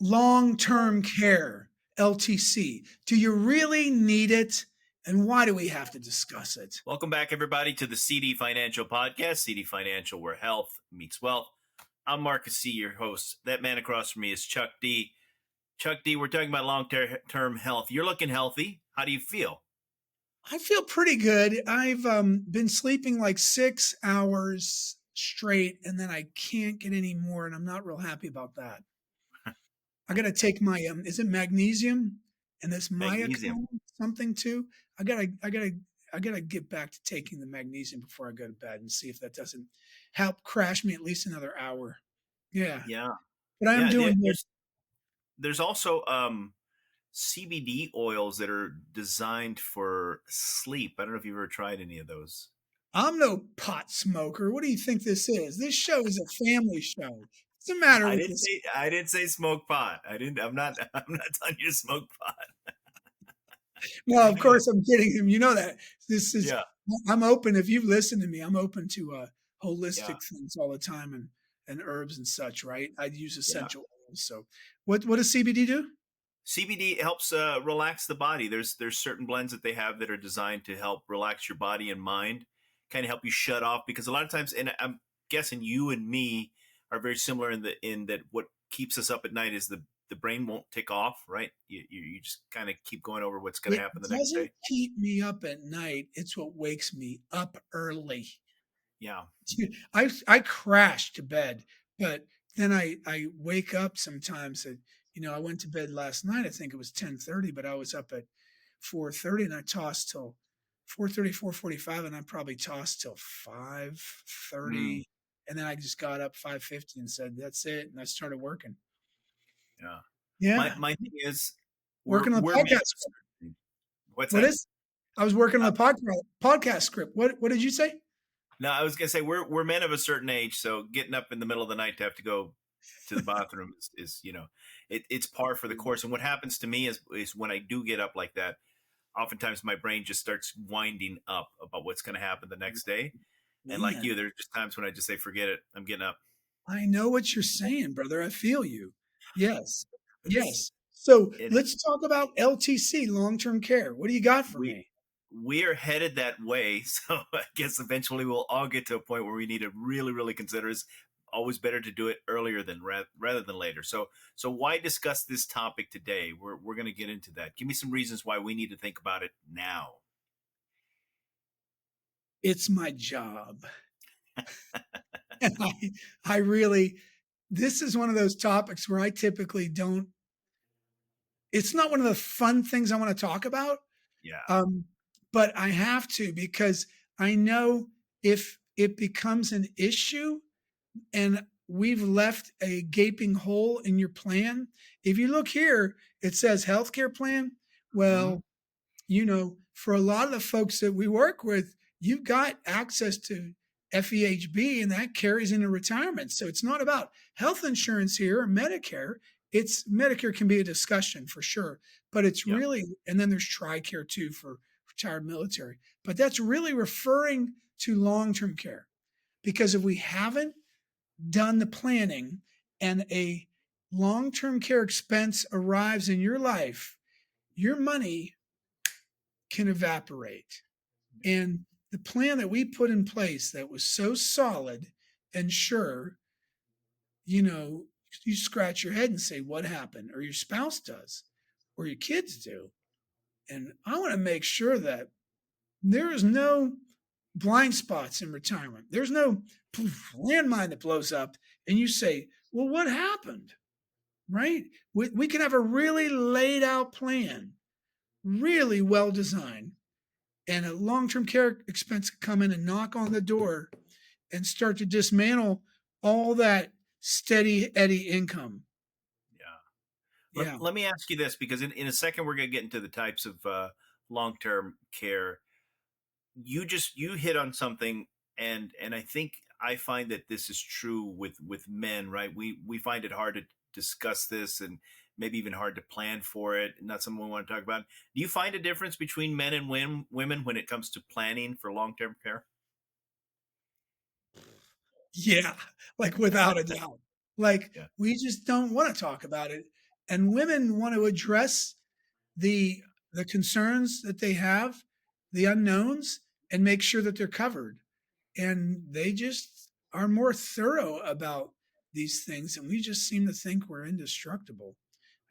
long-term care, LTC. Do you really need it? And why do we have to discuss it? Welcome back, everybody, to the CD Financial Podcast, CD Financial, where health meets wealth. I'm Marcus C., your host. That man across from me is Chuck D. Chuck D., we're talking about long-term health. You're looking healthy. How do you feel? I feel pretty good. I've been sleeping like 6 hours straight, and then I can't get any more, and I'm not real happy about that. I got to take my is it magnesium and this Magnesium. myoclone something too? I gotta I gotta I gotta get back to taking the magnesium before I go to bed and see if that doesn't help crash me at least another hour. Yeah, Yeah. but I'm Yeah. doing good. There's also CBD oils that are designed for sleep. I don't know if you've ever tried any of those. I'm no pot smoker. What do you think this is? This show is a family show. What's the matter with this? I didn't say smoke pot. I'm not I'm not telling you to smoke pot. Well, of course I'm kidding him. You know that this is. Yeah. I'm open. If you've listened to me, I'm open to Yeah. holistic things all the time and herbs and such. Right? I use Yeah. essential oils. So, what does CBD do? CBD helps relax the body. There's certain blends that they have that are designed to help relax your body and mind, kind of help you shut off. Because a lot of times, and I'm guessing you and me are very similar in that what keeps us up at night is the brain won't tick off, right? You just kind of keep going over what's going to It happen the next doesn't day. keep me up at night. It's what wakes me up early. Yeah, I crash to bed, but then I wake up sometimes. I went to bed last night. I think it was 10:30, but I was up at 4:30, and I tossed till 4:30, 4:45, and I probably tossed till mm, 5:30, and then I just got up 5:50 and said that's it, and I started working. yeah. Yeah, My thing is, working on the we're men podcast of script. certain. What's What that? is? I was working on the podcast script. What did you say? No, I was gonna say we're men of a certain age, so getting up in the middle of the night to have to go to the bathroom is it's par for the course. And what happens to me is when I do get up like that, oftentimes my brain just starts winding up about what's going to happen the next day. And like Man, you, there's just times when I just say, "Forget it, I'm getting up." I know what you're saying, brother. I feel you. Yes. It's Yes. So it let's talk about LTC, long term care. What do you got for we me? we are headed that way. So I guess eventually we'll all get to a point where we need to really consider. It's always better to do it earlier than rather than later. So why discuss this topic today? We're going to get into that. Give me some reasons why we need to think about it now. It's my job. And I really, this is one of those topics where I typically don't, it's not one of the fun things I want to talk about. Yeah. Um, but I have to because I know if it becomes an issue, and we've left a gaping hole in your plan. If you look here, it says healthcare plan. Hmm. Well, for a lot of the folks that we work with, you've got access to FEHB and that carries into retirement. So it's not about health insurance here or Medicare. It's Medicare can be a discussion for sure, but it's Yep. really, and then there's TRICARE too for retired military, but that's really referring to long term care. Because if we haven't done the planning and a long term care expense arrives in your life, your money can evaporate. And the plan that we put in place that was so solid and sure, you know, you scratch your head and say, what happened? Or your spouse does, or your kids do. And I want to make sure that there is no blind spots in retirement. There's no landmine that blows up and you say, well, what happened? Right? We can have a really laid out plan, really well designed, and a long term care expense could come in and knock on the door and start to dismantle all that steady Eddie income. Yeah. Yeah. Let me ask you this because in a second we're going to get into the types of long term care. You hit on something, and I think I find that this is true with men, right? We find it hard to discuss this and maybe even hard to plan for it. Not something we want to talk about. Do you find a difference between men and women when it comes to planning for long term care? Yeah. Like without a doubt. Like Yeah. we just don't want to talk about it. and women want to address the the concerns that they have, the unknowns, and make sure that they're covered. And they just are more thorough about these things, and we just seem to think we're indestructible.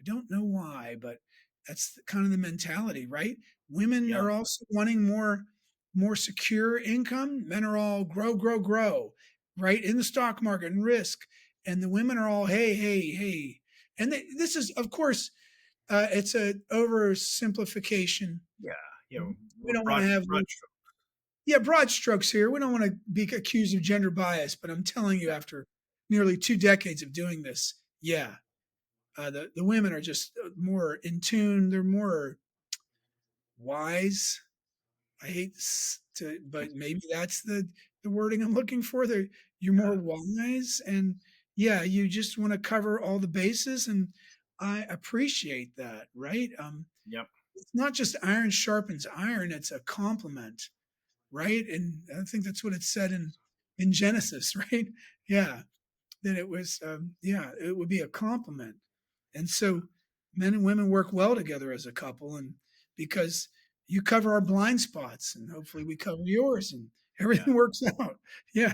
I don't know why, but that's kind of the mentality, right? Women Yeah. are also wanting more secure income. Men are all grow, grow, grow, right? In the stock market and risk. And the women are all hey, hey, hey. And this is, of course, it's a oversimplification. Yeah. You know, We don't want to have broad stroke. yeah, broad strokes here. We don't want to be accused of gender bias, but I'm telling you, Yeah. after nearly 2 decades of doing this, yeah, the women are just more in tune. They're more wise. I hate to, but maybe that's the wording I'm looking for. You're more Yeah. wise, and yeah, you just want to cover all the bases, and I appreciate that. Right? Yep. It's not just iron sharpens iron; it's a complement, right? And I think that's what it said in Genesis, right? Yeah, that it was yeah, it would be a compliment. And so men and women work well together as a couple, and because you cover our blind spots and hopefully we cover yours and Yeah. everything works out. Yeah.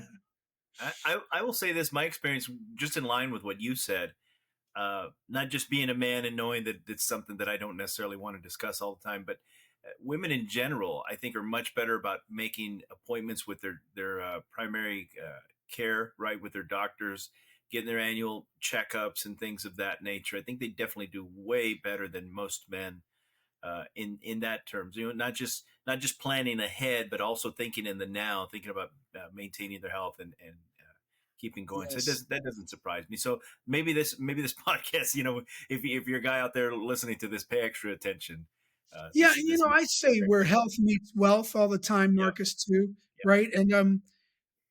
I will say this, my experience, just in line with what you said, not just being a man and knowing that it's something that I don't necessarily want to discuss all the time, but women in general, I think, are much better about making appointments with their primary care, right, with their doctors, getting their annual checkups and things of that nature. I think they definitely do way better than most men in that terms. You know, not just planning ahead, but also thinking in the now, thinking about maintaining their health and keeping going. So Yes. that doesn't surprise me. So maybe this podcast, if you're a guy out there listening to this, pay extra attention. Yeah, This might I be say very where helpful. health meets wealth all the time, Yep. Marcus, too, Yep. right? And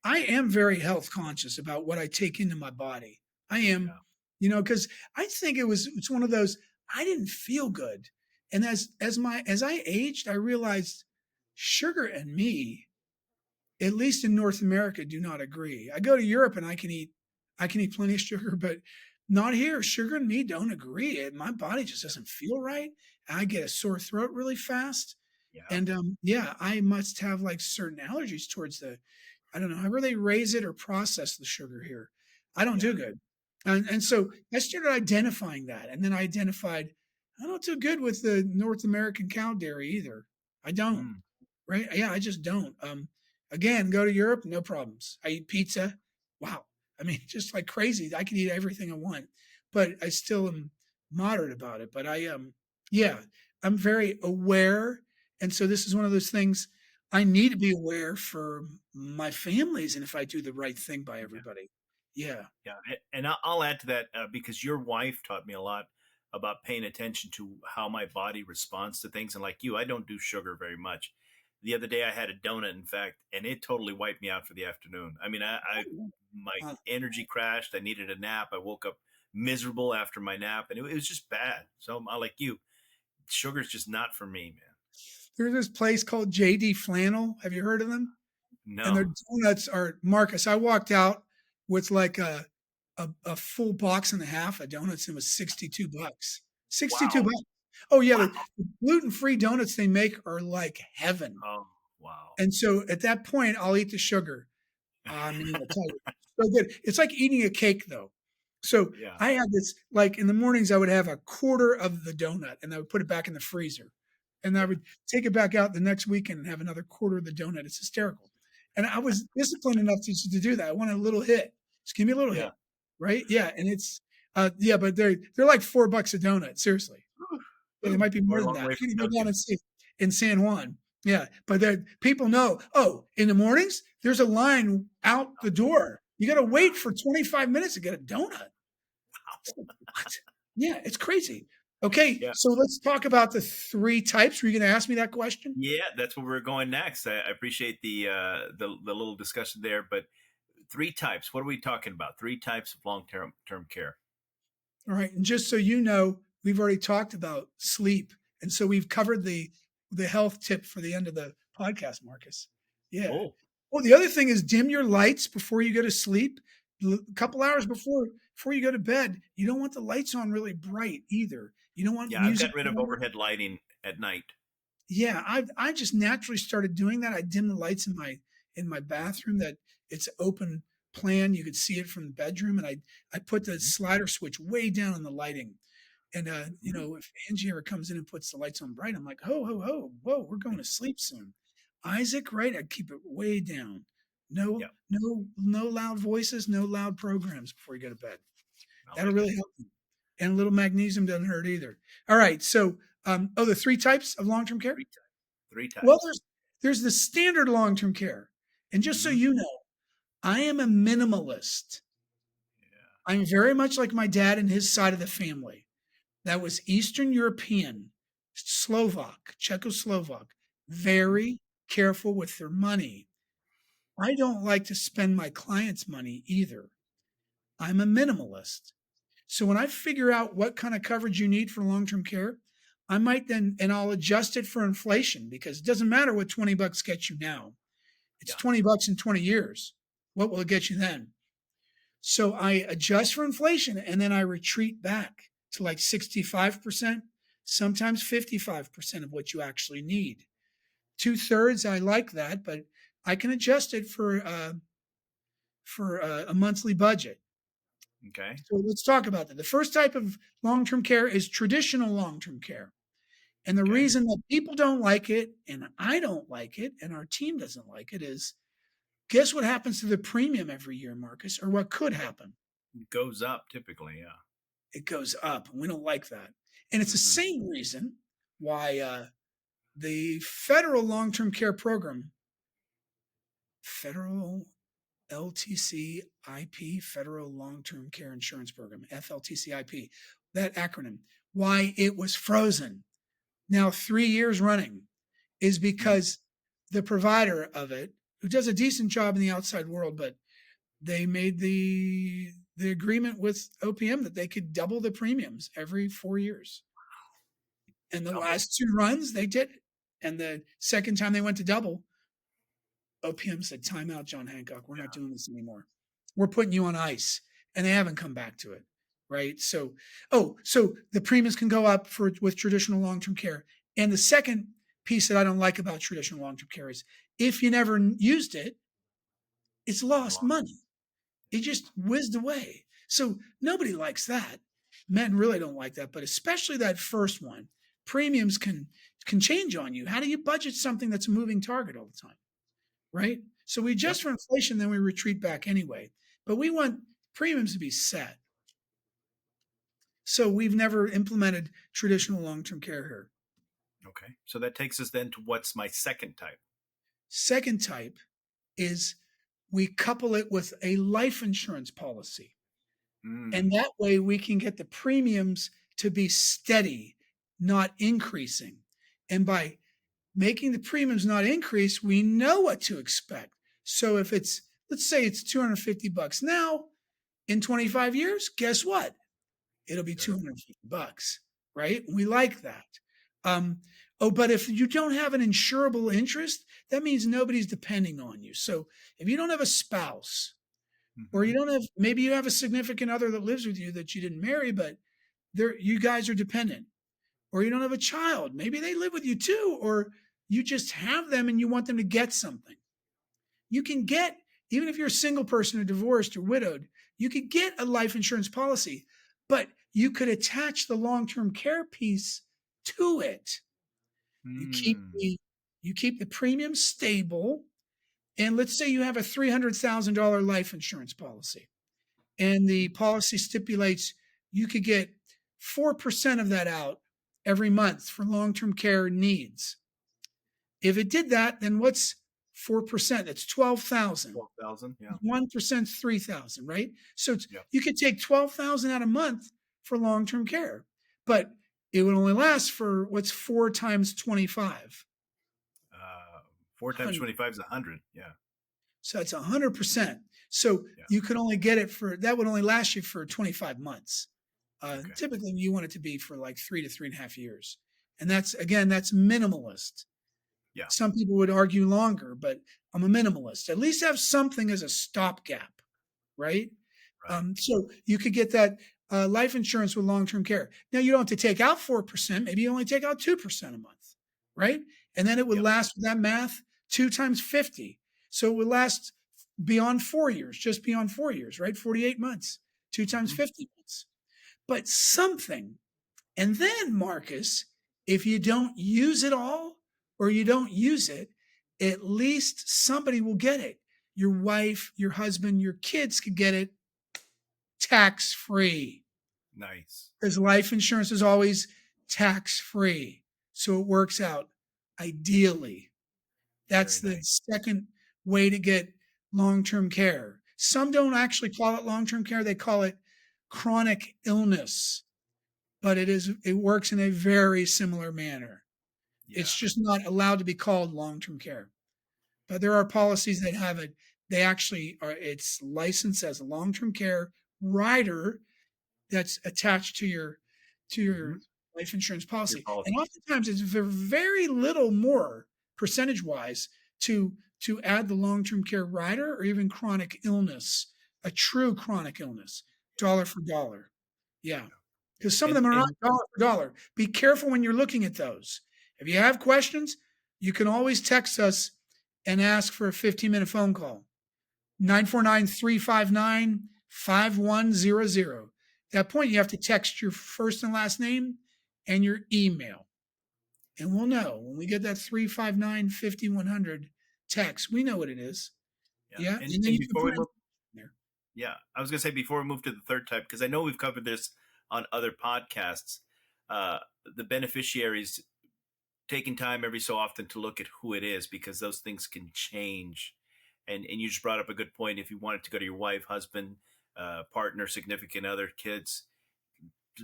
I am very health conscious about what I take into my body. I am, Yeah. because I think it's one of those I didn't feel good. And as I aged, I realized sugar and me, at least in North America, do not agree. I go to Europe and I can eat plenty of sugar, but not here. Sugar and me don't agree. My body just Yeah. doesn't feel right. I get a sore throat really fast. Yeah. And yeah, I must have like certain allergies towards the I don't know, however they raise it or process the sugar here. I don't Yeah. do good. And so I started identifying that. And then I identified I don't do good with the North American cow dairy either. I don't. Mm. Right? Yeah, I just don't. Again, go to Europe, no problems. I eat pizza. Wow. I mean, just like crazy. I can eat everything I want, but I still am moderate about it. But yeah, I'm very aware. And so this is one of those things I need to be aware for my families and if I do the right thing by Yeah. everybody. Yeah. Yeah, and I'll add to that because your wife taught me a lot about paying attention to how my body responds to things. And like you, I don't do sugar very much. The other day, I had a donut, in fact, and it totally wiped me out for the afternoon. I mean, I my Uh, energy crashed. I needed a nap. I woke up miserable after my nap, and it was just bad. So, I like you, sugar's just not for me, man. there's this place called JD Flannel. Have you heard of them? And No, their donuts are Marcus. I walked out with like a full box and a half of donuts and it was $62. 62 wow, bucks. Oh yeah, wow, the gluten-free donuts they make are like heaven. oh, wow, And so at that point, I'll eat the sugar. I mean, I'll tell you, so good. It's like eating a cake, though. So yeah, I had this, like in the mornings, I would have a quarter of the donut and I would put it back in the freezer. And I yeah, would take it back out the next weekend and have another quarter of the donut. It's hysterical. And I was disciplined enough to do that. I wanted a little hit. Just give me a little yeah. hit. Right. Yeah. And yeah, but they're like $4 a donut. Seriously. Yeah, they Ooh, might be more going a than long that. way I from gotta go down Dunkin'. and see in San Juan. Yeah, but there people know, oh, in the mornings, there's a line out the door. You gotta wait for 25 minutes to get a donut. It's like, what? Yeah, it's crazy. Okay, Yeah. so let's talk about the 3 types. Were you gonna ask me that question? Yeah, that's where we're going next. I appreciate the little discussion there, but three types. What are we talking about? Three types of long term care. All right, and just so you know, we've already talked about sleep, and so we've covered the health tip for the end of the podcast, Marcus. Yeah. Oh, Oh, the other thing is dim your lights before you go to sleep. A couple hours before you go to bed, you don't want the lights on really bright either. You don't want Yeah, I've music gotten rid of going. overhead lighting at night. Yeah, I just naturally started doing that. I dim the lights in my bathroom that it's open plan. You could see it from the bedroom, and I put the Mhm. slider switch way down on the lighting. And Mhm. if Angie ever comes in and puts the lights on bright, I'm like, ho, ho, ho, whoa, we're going to sleep soon. Isaac, right? I'd keep it way down. No, Yeah, no loud voices, no loud programs before you go to bed. I That'll like it. really help you. And a little magnesium doesn't hurt either. All right. So, the three types of long term care. Three types. Three Well, types. there's the standard long term care, and just so Hmm. you know, I am a minimalist. Yeah. I'm very much like my dad and his side of the family. That was Eastern European, Slovak, Czechoslovak, Hmm. very careful with their money. I don't like to spend my clients' money either. I'm a minimalist. So when I figure out what kind of coverage you need for long-term care, I might then, and I'll adjust it for inflation because it doesn't matter what 20 bucks gets you now. It's Yeah. 20 bucks in 20 years. What will it get you then? So I adjust for inflation and then I retreat back to like 65%, sometimes 55% of what you actually need. Two-thirds, I like that, but I can adjust it for a monthly budget. Okay. So let's talk about that. The first type of long-term care is traditional long-term care. And the Okay. reason that people don't like it, and I don't like it, and our team doesn't like it, is guess what happens to the premium every year, Marcus, or what could happen? Goes up typically. Yeah. It goes up. And we don't like that. And it's the Mm-mm. same reason why the federal long term care program, federal LTC IP, Federal Long Term Care Insurance Program, FLTC IP, that acronym, why it was frozen now 3 years running is Mm. because the provider of it, who does a decent job in the outside world, but they made the agreement with OPM that they could double the premiums every 4 years. And the Double. last two runs, they did it. And the second time they went to double, OPM said, "Time out, John Hancock. We're not Yeah. doing this anymore. We're putting you on ice." And they haven't come back to it. Right. So, so the premiums can go up for with traditional long term care. And the second piece that I don't like about traditional long term care is if you never used it, it's You lost lost. money. It just whizzed away. So nobody likes that. Men really don't like that, but especially that first one. Premiums can change on you. How do you budget something that's a moving target all the time? Right? So we Yep. adjust for inflation, then we retreat back anyway. But we want premiums to be set. So we've never implemented traditional long-term care here. Okay. So that takes us then to what's my second type. Second type is we couple it with a life insurance policy. And Mm. that way we can get the premiums to be steady, not increasing. And by making the premiums not increase, we know what to expect. So if it's, let's say it's 250 bucks now, in 25 years, guess what? It'll be Good. 250 bucks, right? We like that. Um, but if you don't have an insurable interest, that means nobody's depending on you. So if you don't have a spouse, or you Hmm. don't have, maybe you have a significant other that lives with you that you didn't marry, but you guys are dependent, or you don't have a child, maybe they live with you too, or you just have them and you want them to get something. You can get, even if you're a single person or divorced or widowed, you could get a life insurance policy, but you could attach the long-term care piece to it. You keep Mm. the premium stable, and let's say you have a $300,000 life insurance policy, and the policy stipulates you could get 4% of that out every month for long-term care needs. If it did that, then what's 4%? That's 12,000. 12,000. Yeah. 1% is 3,000, right? So Yeah. you could take 12,000 out a month for long-term care, but it would only last for what's 4 times 25? Uh, 4 times 100. 25 is 100. Yeah. So that's 100%. So Yeah. you could only get it for, that would only last you for 25 months. Okay. Typically, you want it to be for like 3 to 3.5 years. And that's, again, that's minimalist. Yeah. Some people would argue longer, but I'm a minimalist. At least have something as a stopgap, right? Right. So you could get that life insurance with long-term care. Now you don't have to take out 4%. Maybe you only take out 2% a month, right? And then it would Yep. last with that math 2 times 50. So it would last beyond 4 years, just beyond 4 years, right? 48 months, two times Hmm. 50 months. But something, and then Marcus, if you don't use it all or you don't use it, at least somebody will get it. Your wife, your husband, your kids could get it tax free Nice. because life insurance is always tax free. So it works out ideally. That's Very the nice. second way to get long term care. Some don't actually call it long term care, they call it chronic illness, but it works in a very similar manner. It's Yeah. just not allowed to be called long term care. But there are policies that have it. They actually are, it's licensed as a long term care rider that's attached to Hmm. your life insurance Your policy. And policy. oftentimes it's very little more percentage wise to add the long-term care rider or even chronic illness, a true chronic illness, dollar for dollar. Yeah. Because some of them are not And dollar for dollar. Be careful when you're looking at those. If you have questions, you can always text us and ask for a 15-minute phone call. 949-359-5100. At that point, you have to text your first and last name and your email. And we'll know when we get that 359-5100 text, we know what it is. yeah, Yeah. and And then and you can before we put it move, in there. yeah, I was gonna say before we move to the third type, because I know we've covered this on other podcasts. Uh, the beneficiaries taking time every so often to look at who it is, because those things can change. And you just brought up a good point. If you wanted to go to your wife, husband, partner, significant other, kids,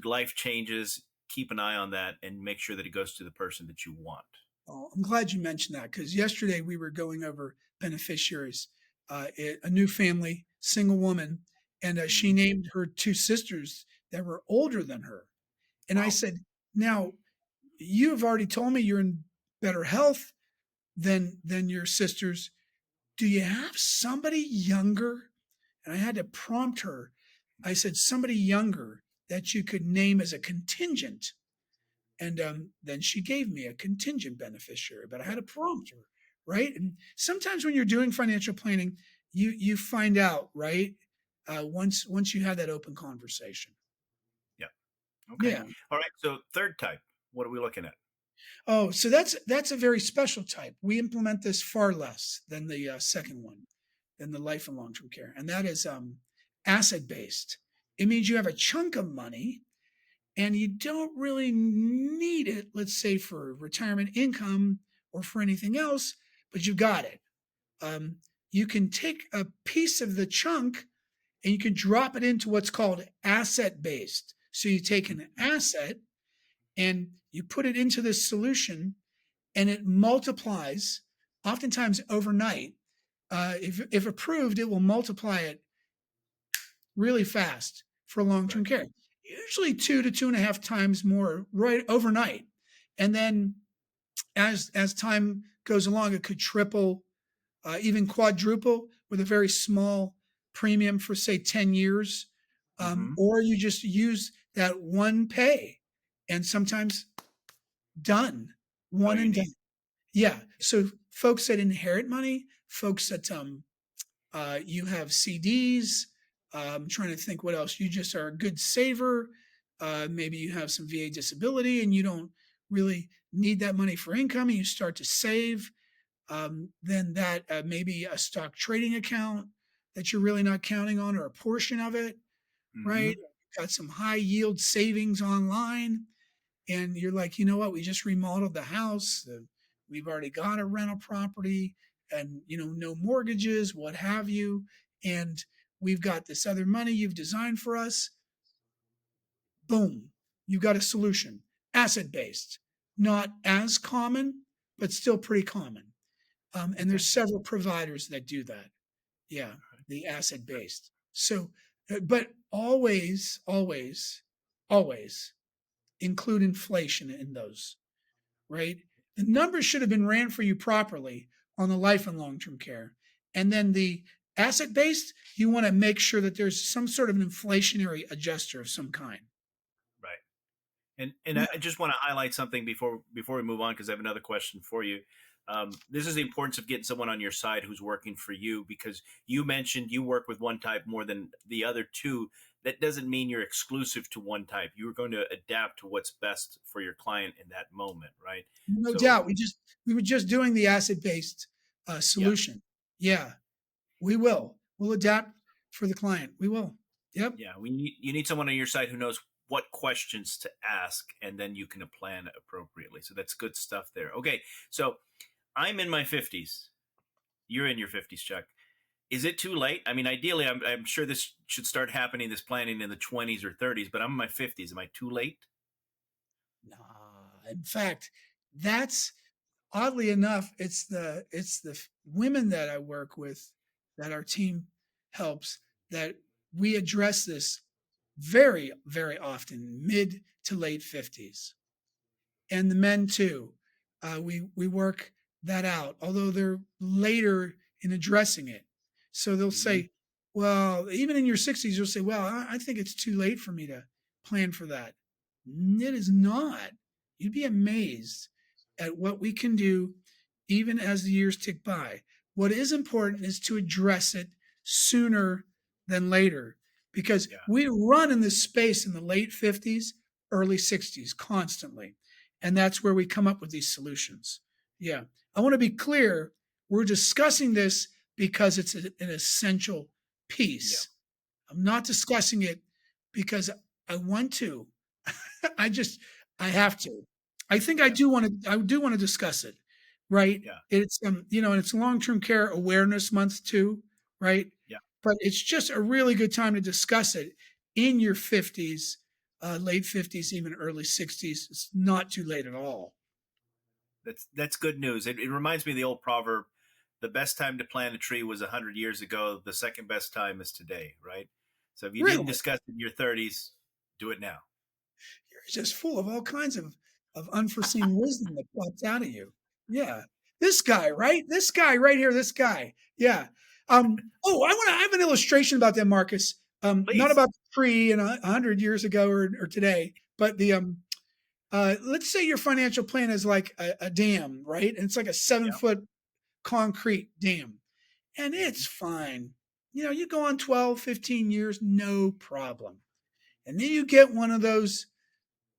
life changes. Keep an eye on that and make sure that it goes to the person that you want. Oh, I'm glad you mentioned that because yesterday we were going over beneficiaries, a new family, single woman, and she Hmm. named her two sisters that were older than her. And I Wow. said, now you have already told me you're in better health than your sisters. Do you have somebody younger? And I had to prompt her. I said, somebody younger that you could name as a contingent. And then she gave me a contingent beneficiary, but I had Yeah. to prompt her, right? And sometimes when you're doing financial planning, you find out, right? Once you have that open conversation. Yeah. Okay. Yeah. All right. So third type. What are we looking at? Oh, so that's a very special type. We implement this far less than the second one, than the life and long term care, and that is asset based. It means you have a chunk of money and you don't really need it, let's say for retirement income or for anything else, but you've got it. Um, you can take a piece of the chunk and you can drop it into what's called asset based. So you take an asset and you put it into this solution and it multiplies oftentimes overnight. If approved, it will multiply it really fast for long-term Right. care, usually 2 to 2.5 times more right overnight. And then as time goes along, it could triple, even quadruple with a very small premium for say 10 years. Mm-hmm. Or you just use that one pay and sometimes done, All one you and need. done. Yeah. So folks that inherit money, folks that you have CDs. I'm trying to think what else. You just are a good saver. Maybe you have some VA disability and you don't really need that money for income and you start to save. Then that maybe a stock trading account that you're really not counting on or a portion of it, Mm-hmm. right? Got some high yield savings online and you're like, you know what? We just remodeled the house. We've already got a rental property, and no mortgages, what have you. And we've got this other money you've designed for us. Boom, you've got a solution. Asset based, not as common, but still pretty common. And Okay. there's several providers that do that. Yeah, the asset based. So, but always include inflation in those, right? The numbers should have been ran for you properly on the life and long term care. And then the Asset based, you want to make sure that there's some sort of an inflationary adjuster of some kind. Right. And Yeah, I just want to highlight something before we move on, because I have another question for you. This is the importance of getting someone on your side who's working for you, because you mentioned you work with one type more than the other two. That doesn't mean you're exclusive to one type. You're going to adapt to what's best for your client in that moment, right? no So doubt. We were just doing the asset based yeah, solution. Yeah, we will. We'll adapt for the client. We will. Yep. yeah, you need someone on your side who knows what questions to ask, and then you can plan appropriately. So that's good stuff there. Okay, so I'm in my 50s. You're in your 50s, Chuck. Is it too late? I mean, ideally, I'm sure this should start happening, this planning in the 20s or 30s, but I'm in my 50s. Am I too late? Nah. In fact, that's oddly enough, it's the women that I work with that our team helps that we address this very, very often, mid to late 50s. And the men too. We work that out, although they're later in addressing it. So they'll Mm-hmm. say, well, even in your 60s, you'll say, well, I think it's too late for me to plan for that. It is not. You'd be amazed at what we can do even as the years tick by. What is important is to address it sooner than later because Yeah, we run in this space in the late 50s, early 60s constantly. And that's where we come up with these solutions. Yeah. I want to be clear. We're discussing this because it's an essential yeah, piece. I'm not discussing it because I want to. I just I have to. I think yeah, I do want to discuss it, right? yeah, It's and it's long-term care awareness month too, right? yeah. But it's just a really good time to discuss it in your 50s, late 50s, even early 60s. It's not too late at all. That's good news. It reminds me of the old proverb: "The best time to plant a tree was 100 years ago. The second best time is today." Right. So if you didn't Really? discuss it in your 30s, do it now. You're just full of all kinds of unforeseen wisdom that pops out of you. Yeah. This guy, right? This guy right here, this guy. Yeah. I have an illustration about that, Marcus. Not Please. about the tree and 100 years ago or today, but the let's say your financial plan is like a dam, right? And it's like a seven Yeah. foot concrete dam. And Mm-hmm. it's fine. You go on 12, 15 years, no problem. And then you get one of those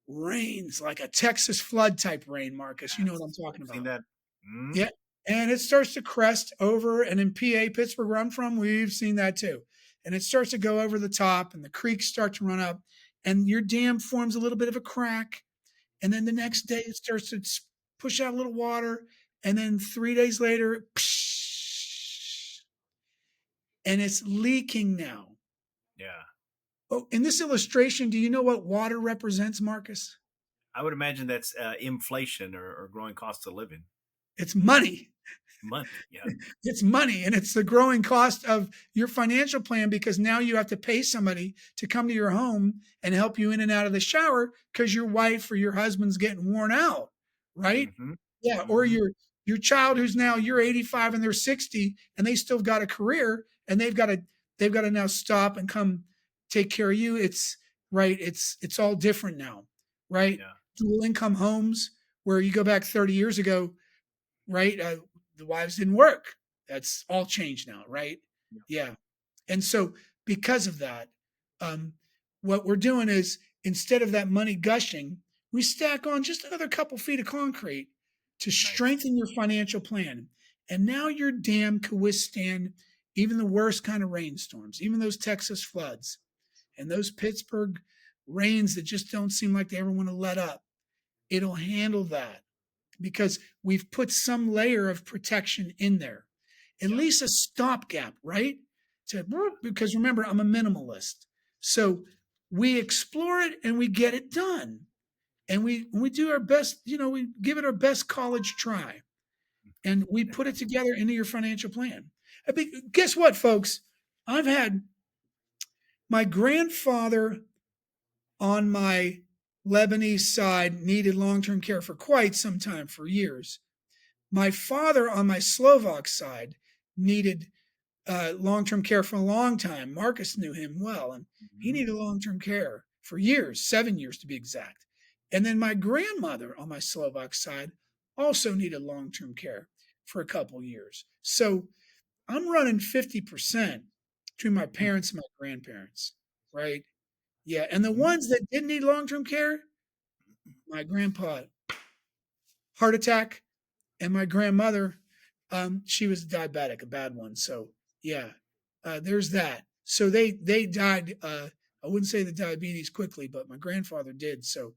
rains, like a Texas flood type rain, Marcus. You know what I'm Yes, talking I've seen about. that. Mm-hmm. Yeah. And it starts to crest over. And in PA, Pittsburgh, where I'm from, we've seen that too. And it starts to go over the top, and the creeks start to run up, and your dam forms a little bit of a crack. And then the next day, it starts to push out a little water. And then 3 days later, psh, and it's leaking now. Yeah. Oh, in this illustration, do you know what water represents, Marcus? I would imagine that's inflation or growing cost of living. It's money. Money. Yeah. It's money, and it's the growing cost of your financial plan because now you have to pay somebody to come to your home and help you in and out of the shower because your wife or your husband's getting worn out, right? Mm-hmm. Yeah, or Mm-hmm. your child who's now you're 85 and they're 60 and they still got a career and they've got to now stop and come take care of you. It's right. It's all different now, right? Yeah. Dual income homes where you go back 30 years ago, right? The wives didn't work. That's all changed now, right? Yeah. Yeah. And so because of that, um, what we're doing is instead of that money gushing, we stack on just another couple feet of concrete to Nice. strengthen your financial plan. And now your dam can withstand even the worst kind of rainstorms, even those Texas floods and those Pittsburgh rains that just don't seem like they ever want to let up. It'll handle that because we've put some layer of protection in there, at Yeah. least a stopgap, right? Yeah. Because remember, I'm a minimalist. So we explore it and we get it done. And we do our best, we give it our best college try and we put it together into your financial plan. Guess what, folks? I've had my grandfather on my Lebanese side needed long term care for quite some time, for years. My father on my Slovak side needed long term care for a long time. Marcus knew him well, and he Hmm. needed long term care for years, 7 years to be exact. And then my grandmother on my Slovak side also needed long term care for a couple years. So I'm running 50% between my parents and my grandparents, right? Yeah. And the Hmm. ones that didn't need long term care, my grandpa, heart attack, and my grandmother, she was diabetic, a bad one. So yeah, there's that. So they died. I wouldn't say the diabetes quickly, but my grandfather did. So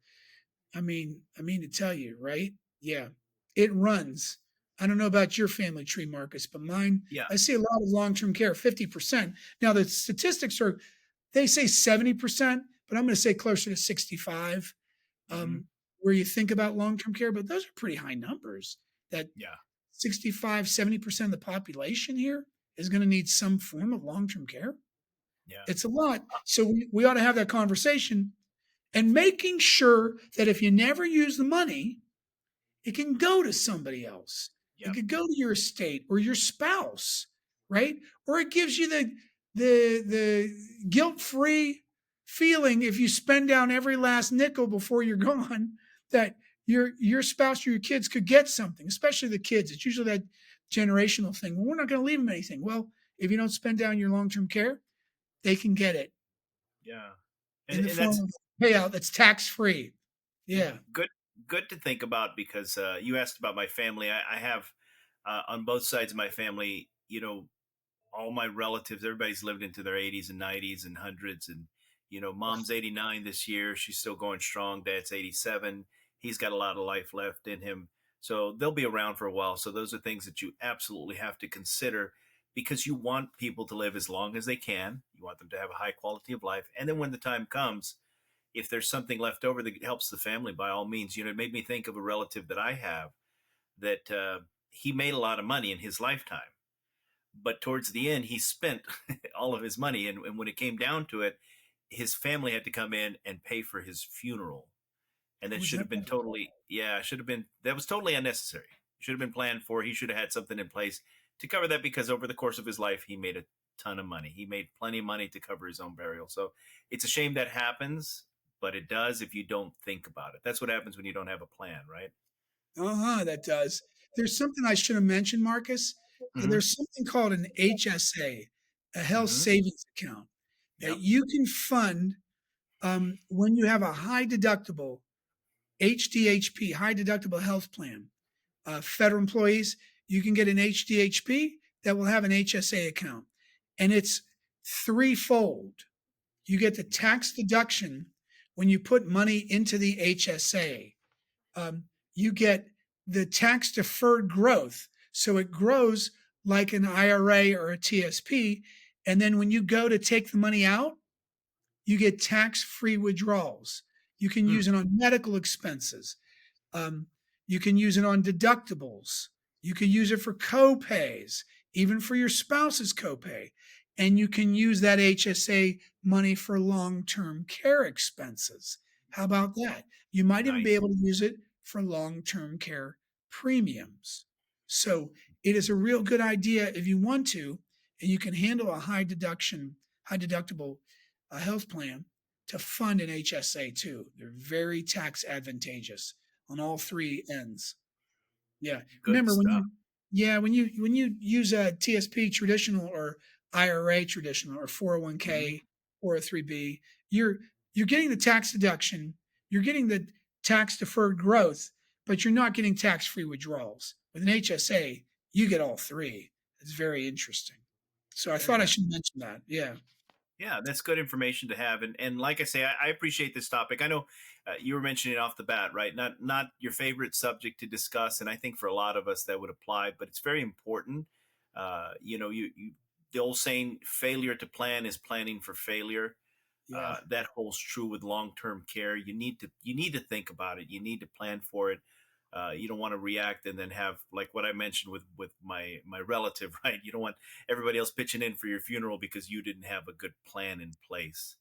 I mean to tell you, right? Yeah, it runs. I don't know about your family tree, Marcus, but mine. Yeah. I see a lot of long-term care, 50%. Now the statistics are, they say 70%, but I'm going to say closer to 65. Hmm. Um, where you think about long-term care, but those are pretty high numbers. That Yeah. 65, 70% of the population here is going to need some form of long-term care. Yeah. It's a lot. So we ought to have that conversation and making sure that if you never use the money, it can go to somebody else. It Yep. could go to your estate or your spouse, right? Or it gives you the guilt-free feeling if you spend down every last nickel before you're gone that your spouse or your kids could get something, especially the kids. It's usually that generational thing. Well, we're not going to leave them anything. Well, if you don't spend down your long-term care, they can get it Yeah. in the And form that's of payout that's tax-free. Yeah. good. Good to think about because you asked about my family. I have on both sides of my family. All my relatives, everybody's lived into their 80s and 90s and hundreds. And, mom's 89 this year. She's still going strong. Dad's 87. He's got a lot of life left in him. So they'll be around for a while. So those are things that you absolutely have to consider because you want people to live as long as they can. You want them to have a high quality of life. And then when the time comes, if there's something left over that helps the family, by all means. It made me think of a relative that I have that he made a lot of money in his lifetime, but towards the end he spent all of his money, and when it came down to it, his family had to come in and pay for his funeral, and that Was should that have been totally, yeah, should have been, that was totally unnecessary. Should have been planned for. He should have had something in place to cover that because over the course of his life he made a ton of money. He made plenty of money to cover his own burial. So it's a shame that happens, but it does if you don't think about it. That's what happens when you don't have a plan, right? Uh-huh, that does. There's something I should have mentioned, Marcus. Mm-hmm. There's something called an HSA, a health Mm-hmm. savings account, that Yep. you can fund when you have a high deductible HDHP, high deductible health plan. Federal employees, you can get an HDHP that will have an HSA account, and it's threefold. You get the tax deduction when you put money into the HSA. um, you get the tax deferred growth. So it grows like an IRA or a TSP. And then when you go to take the money out, you get tax free withdrawals. You can Mm. use it on medical expenses. Um, you can use it on deductibles. You can use it for co-pays, even for your spouse's copay. And you can use that HSA money for long-term care expenses. How about that? You might even be Nice. able to use it for long-term care premiums. So it is a real good idea if you want to, and you can handle a high deduction, high deductible health plan to fund an HSA too. They're very tax advantageous on all three ends. Yeah. Good Remember when stuff. you use a TSP traditional or IRA traditional or Mhm. 401k, 403b, you're you're getting the tax deduction, you're getting the tax deferred growth, but you're not getting tax free withdrawals. With an HSA, you get all three. It's very interesting. So I Very thought I nice. should mention that. Yeah. Yeah, that's good information to have. And like I say, I appreciate this topic. I know you were mentioning it off the bat, right? Not your favorite subject to discuss, and I think for a lot of us that would apply. But it's very important. You the old saying, "Failure to plan is planning for failure." Yeah. That holds true with long-term care. You need to think about it. You need to plan for it. You don't want to react and then have like what I mentioned with my relative, right? You don't want everybody else pitching in for your funeral because you didn't have a good plan in place.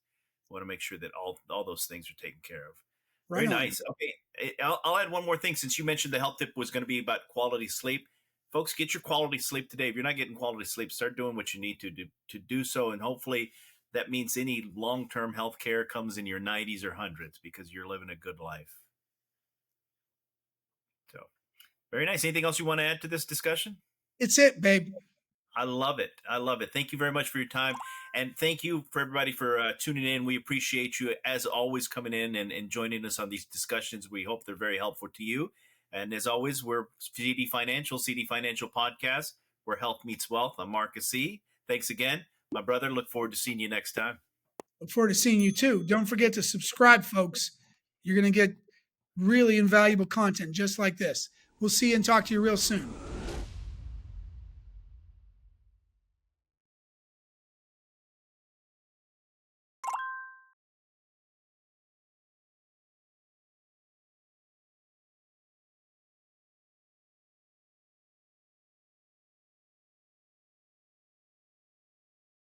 You want to make sure that all those things are taken care of. Right Very on. nice. Okay, I'll add one more thing since you mentioned the health tip was going to be about quality sleep. folks, get your quality sleep today. If you're not getting quality sleep, start doing what you need to do so, and hopefully that means any long-term health care comes in your 90s or hundreds because you're living a good life. So very nice. Anything else you want to add to this discussion? It's it, babe. I love it. I love it. Thank you very much for your time. And thank you for everybody for tuning in. We appreciate you, as always, coming in and joining us on these discussions. We hope they're very helpful to you. And as always, we're CD Financial Podcast, where health meets wealth. I'm Marcus C. Thanks again. My brother, look forward to seeing you next time. Look forward to seeing you too. Don't forget to subscribe, folks. You're going to get really invaluable content just like this. We'll see you and talk to you real soon.